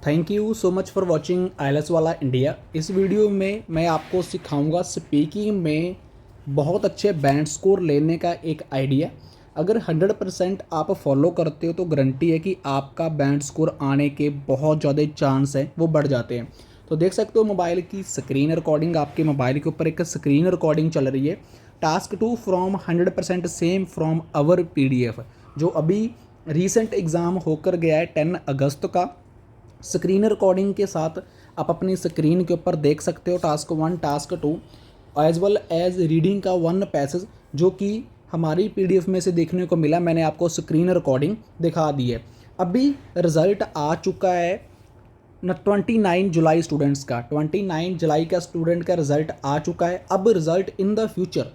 Thank you so much for watching ILS वाला India. इस video में मैं आपको सिखाऊंगा स्पीकिंग में बहुत अच्छे बैंड स्कोर लेने का एक आइडिया। अगर 100% आप फॉलो करते हो तो गारंटी है कि आपका बैंड स्कोर आने के बहुत ज़्यादा चांस हैं, वो बढ़ जाते हैं। तो देख सकते हो मोबाइल की स्क्रीन रिकॉर्डिंग, आपके मोबाइल के ऊपर एक स्क्रीन रिकॉर्डिंग चल रही है। Task 2 from 100% same from our PDF, जो अभी रीसेंट एग्ज़ाम होकर गया है 10 अगस्त का। स्क्रीन रिकॉर्डिंग के साथ आप अपनी स्क्रीन के ऊपर देख सकते हो task 1, task 2 as well as reading का 1 पैसेज, जो कि हमारी पीडीएफ में से देखने को मिला। मैंने आपको स्क्रीन रिकॉर्डिंग दिखा दी है। अभी रिज़ल्ट आ चुका है न 29 जुलाई स्टूडेंट्स का, 29 जुलाई का स्टूडेंट का रिज़ल्ट आ चुका है। अब रिज़ल्ट इन द फ्यूचर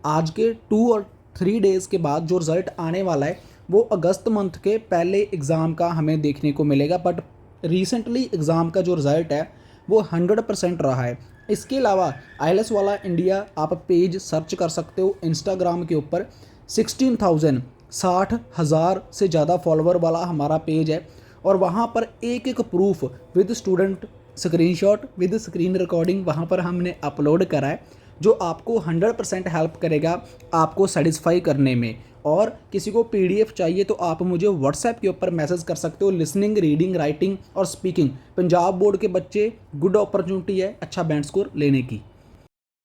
आज के 2 और 3 डेज़ के बाद जो रिज़ल्ट आने वाला है वो अगस्त मंथ के पहले एग्ज़ाम का हमें देखने को मिलेगा। बट रिसेंटली एग्ज़ाम का जो रिज़ल्ट है वो 100% रहा है। इसके अलावा आईएलएस वाला इंडिया आप पेज सर्च कर सकते हो इंस्टाग्राम के ऊपर। 16,000 60,000 से ज़्यादा फॉलोवर वाला हमारा पेज है, और वहाँ पर एक एक proof with student screenshot with screen recording वहाँ पर हमने अपलोड करा है, जो आपको 100% हेल्प करेगा आपको सेटिस्फाई करने में। और किसी को पीडीएफ चाहिए तो आप मुझे व्हाट्सएप के ऊपर मैसेज कर सकते हो। लिसनिंग, रीडिंग, राइटिंग और स्पीकिंग, पंजाब बोर्ड के बच्चे गुड अपॉर्चुनिटी है अच्छा बैंड स्कोर लेने की।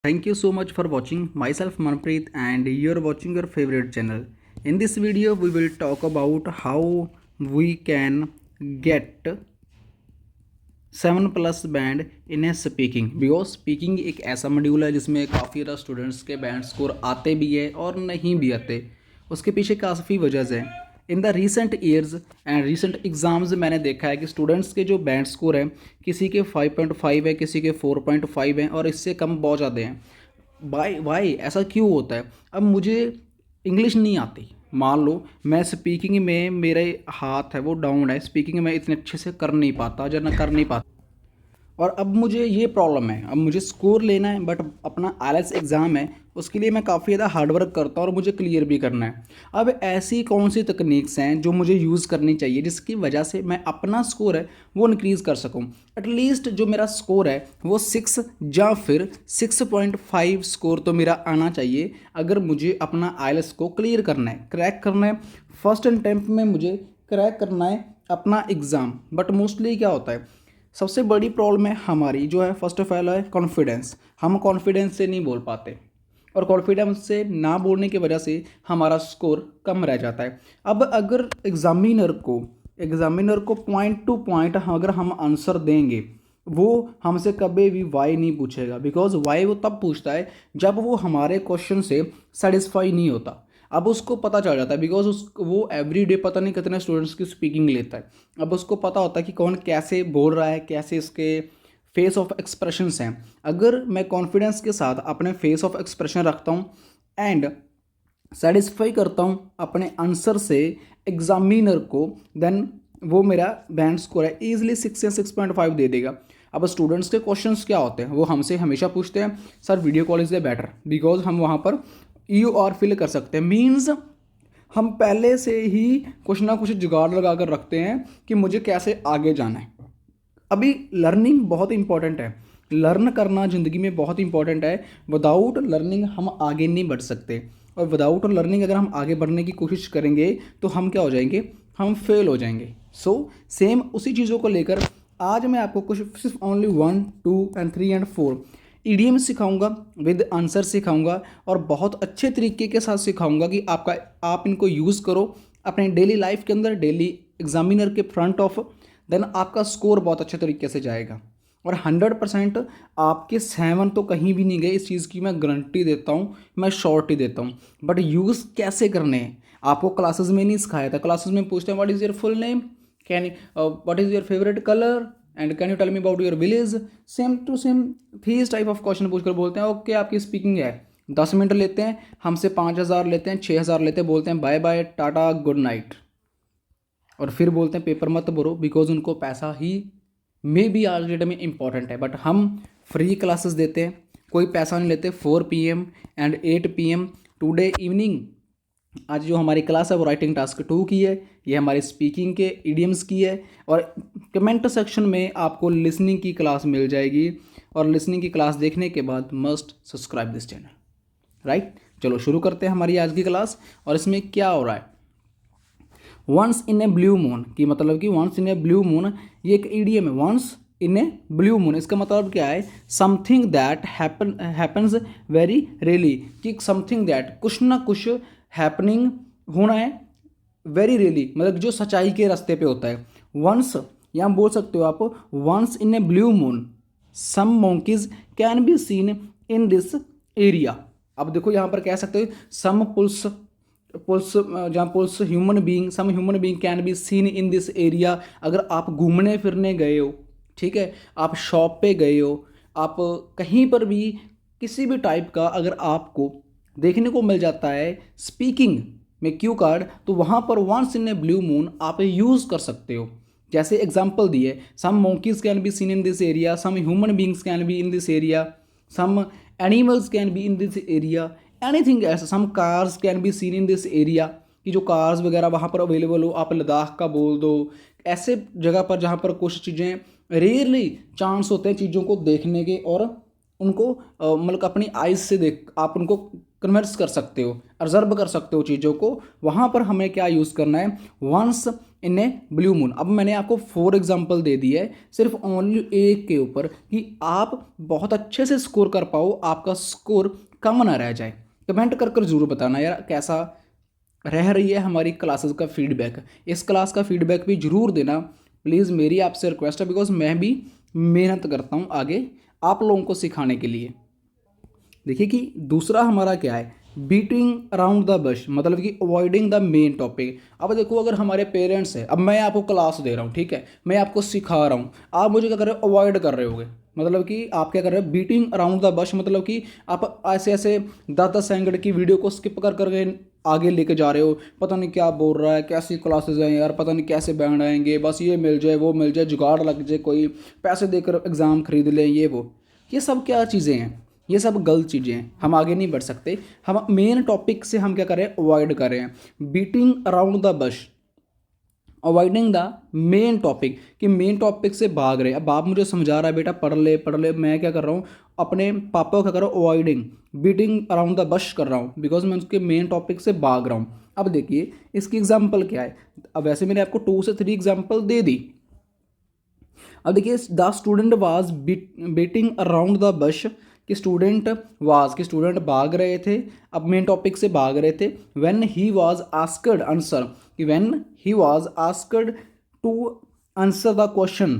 Thank you so much for watching. Myself Manpreet and you're watching your favorite channel. In this video we will talk about how we can get 7+ band in A speaking. Because speaking एक ऐसा module है जिसमें काफ़ी ज़्यादा students के band score आते भी है और नहीं भी आते। उसके पीछे काफ़ी वजह हैं। In the recent years and recent exams मैंने देखा है कि स्टूडेंट्स के जो बैंड स्कोर है किसी के 5.5 है, किसी के 4.5 हैं और इससे कम बहुत ज़्यादा हैं। वाई ऐसा क्यों होता है? अब मुझे इंग्लिश नहीं आती, मान लो मैं स्पीकिंग में मेरे हाथ है वो डाउन है, स्पीकिंग में इतने अच्छे से कर नहीं पाता या ना कर नहीं पाता, और अब मुझे ये प्रॉब्लम है। अब मुझे स्कोर लेना है बट अपना आईएलटीएस एग्ज़ाम है, उसके लिए मैं काफ़ी ज़्यादा हार्डवर्क करता हूँ और मुझे क्लियर भी करना है। अब ऐसी कौन सी तकनीक्स हैं जो मुझे यूज़ करनी चाहिए जिसकी वजह से मैं अपना स्कोर है वो इंक्रीज़ कर सकूँ। एटलीस्ट जो मेरा स्कोर है वो 6 या फिर 6.5 स्कोर तो मेरा आना चाहिए अगर मुझे अपना आईएलटीएस को क्लियर करना है, क्रैक करना है। फर्स्ट अटेम्प्ट में मुझे क्रैक करना है अपना एग्ज़ाम। बट मोस्टली क्या होता है, सबसे बड़ी प्रॉब्लम है हमारी जो है फर्स्ट ऑफ ऑल है कॉन्फिडेंस। हम कॉन्फिडेंस से नहीं बोल पाते और कॉन्फिडेंस से ना बोलने की वजह से हमारा स्कोर कम रह जाता है। अब अगर एग्जामिनर को पॉइंट टू पॉइंट अगर हम आंसर देंगे, वो हमसे कभी भी वाई नहीं पूछेगा। बिकॉज वाई वो तब पूछता है जब वो हमारे क्वेश्चन से सेटिस्फाई नहीं होता। अब उसको पता चल जाता है बिकॉज वो एवरी डे पता नहीं कितने स्टूडेंट्स की स्पीकिंग लेता है। अब उसको पता होता है कि कौन कैसे बोल रहा है, कैसे इसके फेस ऑफ एक्सप्रेशंस हैं। अगर मैं कॉन्फिडेंस के साथ अपने फेस ऑफ एक्सप्रेशन रखता हूँ एंड सेटिस्फाई करता हूँ अपने आंसर से एग्जामिनर को, देन वो मेरा बैंड स्कोर है ईजिली 6 से 6.5 दे देगा। अब स्टूडेंट्स के क्वेश्चंस क्या होते हैं, वो हमसे हमेशा पूछते हैं sir video call is better, because हम वहाँ पर यू आर फिल कर सकते हैं। मीन्स हम पहले से ही कुछ ना कुछ जुगाड़ लगा कर रखते हैं कि मुझे कैसे आगे जाना है। अभी लर्निंग बहुत इंपॉर्टेंट है, लर्न करना ज़िंदगी में बहुत इंपॉर्टेंट है। विदाउट लर्निंग हम आगे नहीं बढ़ सकते, और विदाउट लर्निंग अगर हम आगे बढ़ने की कोशिश करेंगे तो हम क्या हो जाएंगे, हम फेल हो जाएंगे। सो सेम उसी चीज़ों को लेकर आज मैं आपको कुछ सिर्फ ओनली 1, 2 एंड 3 एंड 4 ईडीएम सिखाऊंगा, विद आंसर सिखाऊंगा, और बहुत अच्छे तरीके के साथ सिखाऊंगा कि आप इनको यूज़ करो अपने डेली लाइफ के अंदर, डेली एग्जामिनर के फ्रंट ऑफ, देन आपका स्कोर बहुत अच्छे तरीके से जाएगा। और 100% आपके 7 तो कहीं भी नहीं गए, इस चीज़ की मैं गारंटी देता हूँ, मैं श्योरिटी देता हूँ। बट यूज़ कैसे करने हैं आपको क्लासेस में नहीं सिखाया था। क्लासेस में पूछते हैं what is your full name, can what is your favourite colour and can you tell me about your village. Same to same these type of question पूछकर बोलते हैं ओके आपकी स्पीकिंग है। 10 मिनट लेते हैं हमसे, 5,000 लेते हैं, 6,000 लेते हैं, बोलते हैं bye bye tata good night, और फिर बोलते हैं पेपर मत भरो बिकॉज उनको पैसा ही मे बी आज डेट में इंपॉर्टेंट है। बट हम फ्री क्लासेस देते हैं, कोई पैसा नहीं लेते। 4 PM and 8 PM today evening आज जो हमारी क्लास है वो राइटिंग टास्क 2 की है, ये हमारी स्पीकिंग के इडियम्स की है। और कमेंट सेक्शन में आपको लिसनिंग की क्लास मिल जाएगी, और लिसनिंग की क्लास देखने के बाद must subscribe this channel, right. चलो शुरू करते हैं हमारी आज की क्लास। और इसमें क्या हो रहा है, once in a blue moon की मतलब कि once in a blue moon, ये एक ईडियम है। Once in a blue moon इसका मतलब क्या है, something that happens very rarely, कि समथिंग दैट कुछ ना कुछ हैपनिंग होना है वेरी रेयरली, मतलब जो सच्चाई के रास्ते पे होता है। वंस यहाँ बोल सकते हो आप, once in a blue moon some monkeys can be seen in this area. अब देखो यहाँ पर कह सकते हो सम पुल्स पुल्स, जहाँ pulls human being, some human being can be seen in this area. अगर आप घूमने फिरने गए हो, ठीक है, आप शॉप पे गए हो, आप कहीं पर भी किसी भी टाइप का अगर आपको देखने को मिल जाता है स्पीकिंग में क्यू कार्ड, तो वहाँ पर once in a blue moon आप यूज़ कर सकते हो। जैसे एग्जाम्पल दिए, some monkeys can be seen in this area, some human beings can be in this area, some animals can be in this area, anything ऐसा, some cars can be seen in this area, कि जो cars वगैरह वहाँ पर available हो। आप लद्दाख का बोल दो, ऐसे जगह पर जहाँ पर कुछ चीज़ें रेयरली चांस होते हैं चीज़ों को देखने के, और उनको मतलब अपनी आइज से देख आप उनको कन्वर्स कर सकते हो, ऑब्जर्व कर सकते हो चीज़ों को। वहाँ पर हमें क्या यूज़ करना है, once in a blue moon. अब मैंने आपको 4 एग्जाम्पल दे दिए है सिर्फ ओनली एक के ऊपर, कि आप बहुत अच्छे से स्कोर कर पाओ, आपका स्कोर कम ना रह जाए। कमेंट कर कर जरूर बताना यार कैसा रह रही है हमारी क्लासेस का फीडबैक। इस क्लास का फीडबैक भी जरूर देना प्लीज़, मेरी आपसे रिक्वेस्ट है, बिकॉज मैं भी मेहनत करता हूँ आगे आप लोगों को सिखाने के लिए। देखिए कि दूसरा हमारा क्या है, बीटिंग अराउंड द बश, मतलब कि अवॉइडिंग द मेन टॉपिक। अब देखो अगर हमारे पेरेंट्स हैं, अब मैं आपको क्लास दे रहा हूँ, ठीक है, मैं आपको सिखा रहा हूँ, आप मुझे क्या कर रहे हो, अवॉइड कर रहे होगे। मतलब कि आप क्या कर रहे हो, बीटिंग अराउंड द बश, मतलब कि आप ऐसे ऐसे 10-10 सेकंड की वीडियो को स्किप कर करके आगे लेके जा रहे हो, पता नहीं क्या बोल रहा है, कैसी क्लासेस हैं यार, पता नहीं कैसे बैंड आएंगे, बस ये मिल जाए वो मिल जाए, जुगाड़ लग जाए, कोई पैसे देकर एग्ज़ाम खरीद लें, ये सब क्या चीज़ें हैं, ये सब गलत चीज़ें हैं। हम आगे नहीं बढ़ सकते, हम मेन टॉपिक से हम क्या कर रहे हैं, अवॉइड कर रहे हैं। Beating around the bush, avoiding the main topic, कि मेन टॉपिक से भाग रहे हैं। अब आप मुझे समझा रहा है बेटा पढ़ ले, मैं क्या कर रहा हूँ, अपने पापा को क्या कर रहा हूँ, avoiding, beating around the bush कर रहा हूँ, बिकॉज मैं उसके मेन टॉपिक से भाग रहा हूँ। अब देखिए इसकी एग्जाम्पल क्या है, अब वैसे मैंने आपको 2 से 3 एग्जाम्पल दे दी। अब देखिए the student was beating around the bush, कि स्टूडेंट वाज, कि स्टूडेंट भाग रहे थे, अब मेन टॉपिक से भाग रहे थे। When he was asked answer, कि when he was asked to answer the question,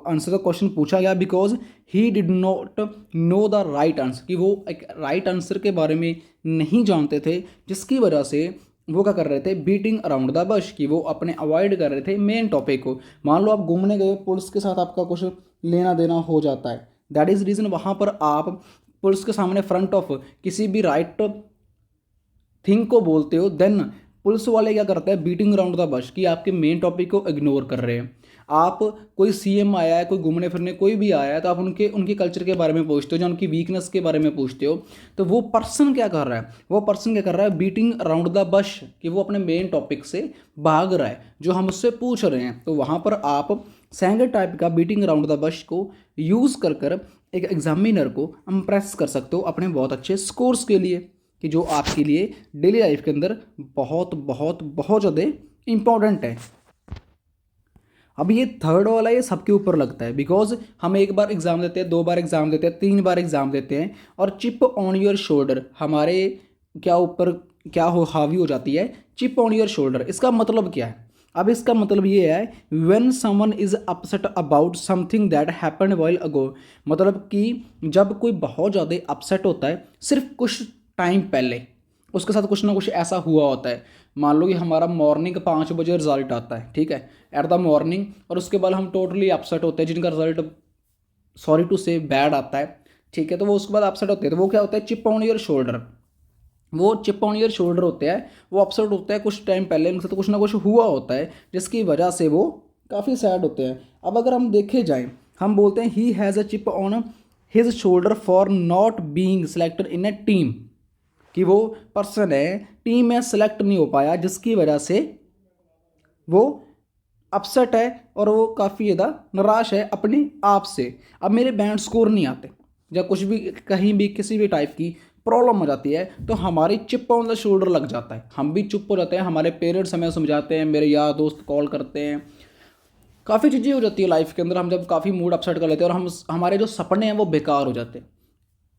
answer the question पूछा गया, because he did not know the right answer, कि वो एक राइट आंसर के बारे में नहीं जानते थे, जिसकी वजह से वो क्या कर रहे थे, बीटिंग अराउंड द बश, कि वो अपने अवॉइड कर रहे थे मेन टॉपिक को। मान लो आप घूमने गए, पुलिस के साथ आपका कुछ लेना देना हो जाता है, दैट इज़ रीज़न वहाँ पर आप पुलिस के सामने फ्रंट ऑफ किसी भी राइट थिंग को बोलते हो, देन पुलिस वाले क्या करते हैं, बीटिंग अराउंड द बश, कि आपके मेन टॉपिक को इग्नोर कर रहे हैं। आप कोई सीएम आया है, कोई घूमने फिरने कोई भी आया है, तो आप उनके कल्चर के बारे में पूछते हो, या उनकी वीकनेस के बारे में पूछते हो, तो वो पर्सन क्या कर रहा है, वो पर्सन क्या कर रहा है, बीटिंग अराउंड द बश, कि वो अपने मेन टॉपिक से भाग रहा है जो हम उससे पूछ रहे हैं। तो वहाँ पर आप सैंगर टाइप का बीटिंग अराउंड द बश को यूज़ कर कर एक एग्जामिनर को इम्प्रेस कर सकते हो अपने बहुत अच्छे स्कोर्स के लिए, कि जो आपके लिए डेली लाइफ के अंदर बहुत बहुत बहुत ज़्यादा इम्पॉर्टेंट है। अब ये थर्ड वाला ये सबके ऊपर लगता है, बिकॉज हम एक बार एग्जाम देते हैं, 2 बार एग्जाम देते हैं, 3 बार एग्जाम देते हैं, और चिप ऑन योर शोल्डर हमारे क्या ऊपर क्या हो हावी हो जाती है, चिप ऑन योर शोल्डर। इसका मतलब क्या है, अब इसका मतलब ये है, when someone is upset about something that happened while ago, मतलब कि जब कोई बहुत ज़्यादा अपसेट होता है सिर्फ कुछ टाइम पहले, उसके साथ कुछ ना कुछ ऐसा हुआ होता है। मान लो कि हमारा मॉर्निंग 5 बजे रिजल्ट आता है, ठीक है, एट द मॉर्निंग, और उसके बाद हम टोटली अपसेट होते हैं, जिनका रिजल्ट सॉरी टू से बैड आता है, ठीक है, तो वो उसके बाद अपसेट होते हैं, तो वो क्या होता है, चिप ऑन योर शोल्डर, वो चिप ऑन ईयर शोल्डर होते हैं, वो अपसेट होता है कुछ टाइम पहले, उनसे तो कुछ ना कुछ हुआ होता है जिसकी वजह से वो काफ़ी सैड होते हैं। अब अगर हम देखे जाएं, हम बोलते हैं he has a chip on his shoulder for not being selected in A team, कि वो पर्सन है टीम में सेलेक्ट नहीं हो पाया, जिसकी वजह से वो अपसेट है और वो काफ़ी ज़्यादा निराश है अपने आप से। अब मेरे बैंड स्कोर नहीं आते या कुछ भी कहीं भी किसी भी टाइप की प्रॉब्लम हो जाती है तो हमारी चिप ऑन द शोल्डर लग जाता है, हम भी चुप हो जाते हैं, हमारे पेरेंट्स हमें समझाते हैं, मेरे यार दोस्त कॉल करते हैं, काफ़ी चीज़ें हो जाती है लाइफ के अंदर। हम जब काफ़ी मूड अपसेट कर लेते हैं और हम हमारे जो सपने हैं वो बेकार हो जाते हैं।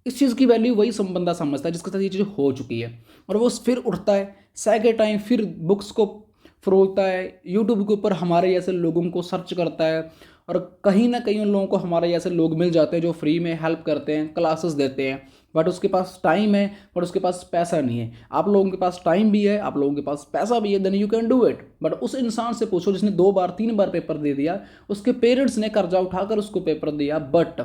इस चीज़ की वैल्यू वही बंदा समझता है जिसके साथ ये चीज़ हो चुकी है, और वो फिर उठता है सेकंड टाइम, फिर बुक्स को फरोलता है, यूट्यूब के ऊपर हमारे जैसे लोगों को सर्च करता है, और कहीं ना कहीं उन लोगों को हमारे जैसे लोग मिल जाते हैं जो फ्री में हेल्प करते हैं, क्लासेस देते हैं, बट उसके पास टाइम है बट उसके पास पैसा नहीं है। आप लोगों के पास टाइम भी है, आप लोगों के पास पैसा भी है, then you can do it. But उस इंसान से पूछो जिसने 2 बार 3 बार पेपर दे दिया, उसके पेरेंट्स ने कर्जा उठाकर उसको पेपर दिया, बट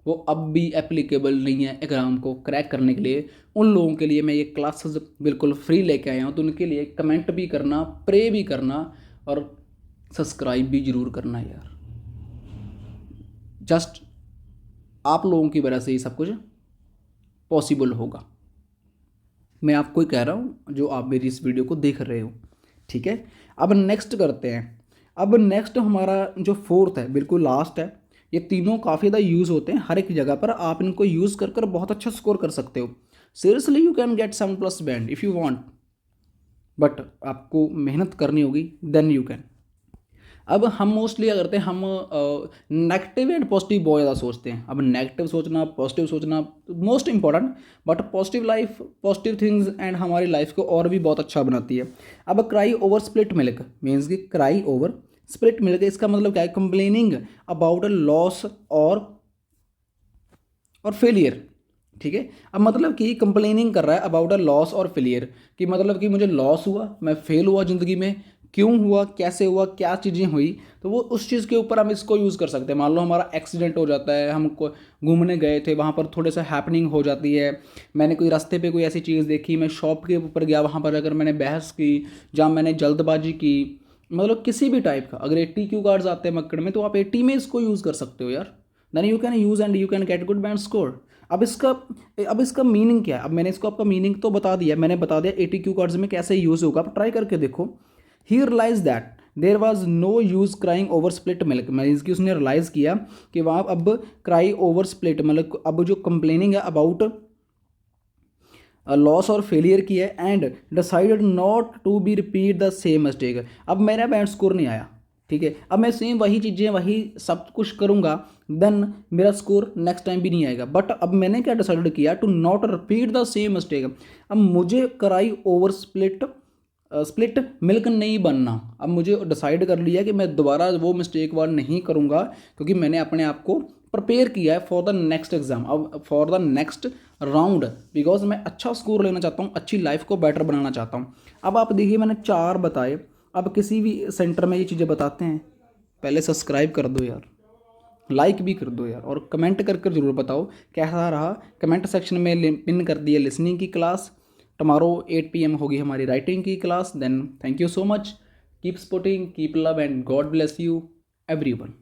वो अब भी एप्लीकेबल नहीं है एग्ज़ाम को क्रैक करने के लिए। उन लोगों के लिए मैं ये क्लासेस बिल्कुल फ्री लेके आया हूँ, तो उनके लिए कमेंट भी करना, प्रे भी करना और सब्सक्राइब भी ज़रूर करना यार। जस्ट आप लोगों की वजह से ही सब कुछ पॉसिबल होगा। मैं आपको ही कह रहा हूँ जो आप मेरी इस वीडियो को देख रहे हो, ठीक है। अब नेक्स्ट करते हैं। अब नेक्स्ट हमारा जो फोर्थ है, बिल्कुल लास्ट है। ये तीनों काफ़ी ज़्यादा यूज़ होते हैं हर एक जगह पर, आप इनको यूज़ कर कर बहुत अच्छा स्कोर कर सकते हो। Seriously you can gate 7+ band if you want, but आपको मेहनत करनी होगी, देन यू कैन। अब हम मोस्टली क्या करते हैं, हम नेगेटिव एंड पॉजिटिव बहुत ज़्यादा सोचते हैं। अब नेगेटिव सोचना, पॉजिटिव सोचना most important, but positive life, positive things and हमारी लाइफ को और भी बहुत अच्छा बनाती है। अब cry over split milk means कि क्राई ओवर स्प्लिट मिल्क, इसका मतलब क्या है, कंप्लेनिंग अबाउट अ लॉस और फेलियर, ठीक है। अब मतलब कि कंप्लेनिंग कर रहा है अबाउट अ लॉस और फेलियर, कि मतलब कि मुझे लॉस हुआ, मैं फेल हुआ ज़िंदगी में, क्यों हुआ, कैसे हुआ, क्या चीज़ें हुई, तो वो उस चीज़ के ऊपर हम इसको यूज़ कर सकते हैं। मान लो हमारा एक्सीडेंट हो जाता है, हम घूमने गए थे, वहाँ पर थोड़े सा हैपनिंग हो जाती है, मैंने कोई रास्ते पे कोई ऐसी चीज़ देखी, मैं शॉप के ऊपर गया, वहाँ पर अगर मैंने बहस की, जहाँ मैंने जल्दबाजी की, मतलब किसी भी टाइप का, अगर 80 क्यू कार्ड्स आते हैं मक्कड़ में तो आप 80 में इसको यूज़ कर सकते हो यार, then you can use and you can get good band score. अब इसका मीनिंग क्या है, अब मैंने इसको आपका मीनिंग तो बता दिया, मैंने बता दिया 80 क्यू कार्ड्स में कैसे यूज़ होगा, आप ट्राई करके देखो। He realise that there was no use crying over split milk, means कि उसने रियलाइज़ किया कि वहाँ अब क्राई ओवर स्प्लिट मतलब अब जो कंप्लेनिंग है अबाउट लॉस और फेलियर की है, and decided not to be repeat the same mistake. अब मेरा बैंड स्कोर नहीं आया, ठीक है, अब मैं सेम वही चीज़ें वही सब कुछ करूँगा, देन मेरा स्कोर नेक्स्ट टाइम भी नहीं आएगा। बट अब मैंने क्या डिसाइड किया, to not repeat the same mistake. अब मुझे कराई ओवर स्प्लिट मिल्क नहीं बनना। अब मुझे डिसाइड कर लिया कि मैं दोबारा वो मिस्टेक वार नहीं करूँगा, क्योंकि मैंने अपने आप को प्रिपेयर किया है फॉर द नेक्स्ट एग्जाम, अब for the next round, because मैं अच्छा स्कोर लेना चाहता हूँ, अच्छी लाइफ को बेटर बनाना चाहता हूँ। अब आप देखिए मैंने 4 बताए, अब किसी भी सेंटर में ये चीज़ें बताते हैं, पहले सब्सक्राइब कर दो यार, लाइक भी कर दो यार, और कमेंट कर कर ज़रूर बताओ कैसा रहा। कमेंट सेक्शन में पिन कर दिया लिसनिंग की क्लास, टमारो 8 PM होगी हमारी राइटिंग की class. Then thank you so much, keep supporting, keep love and God bless you everyone.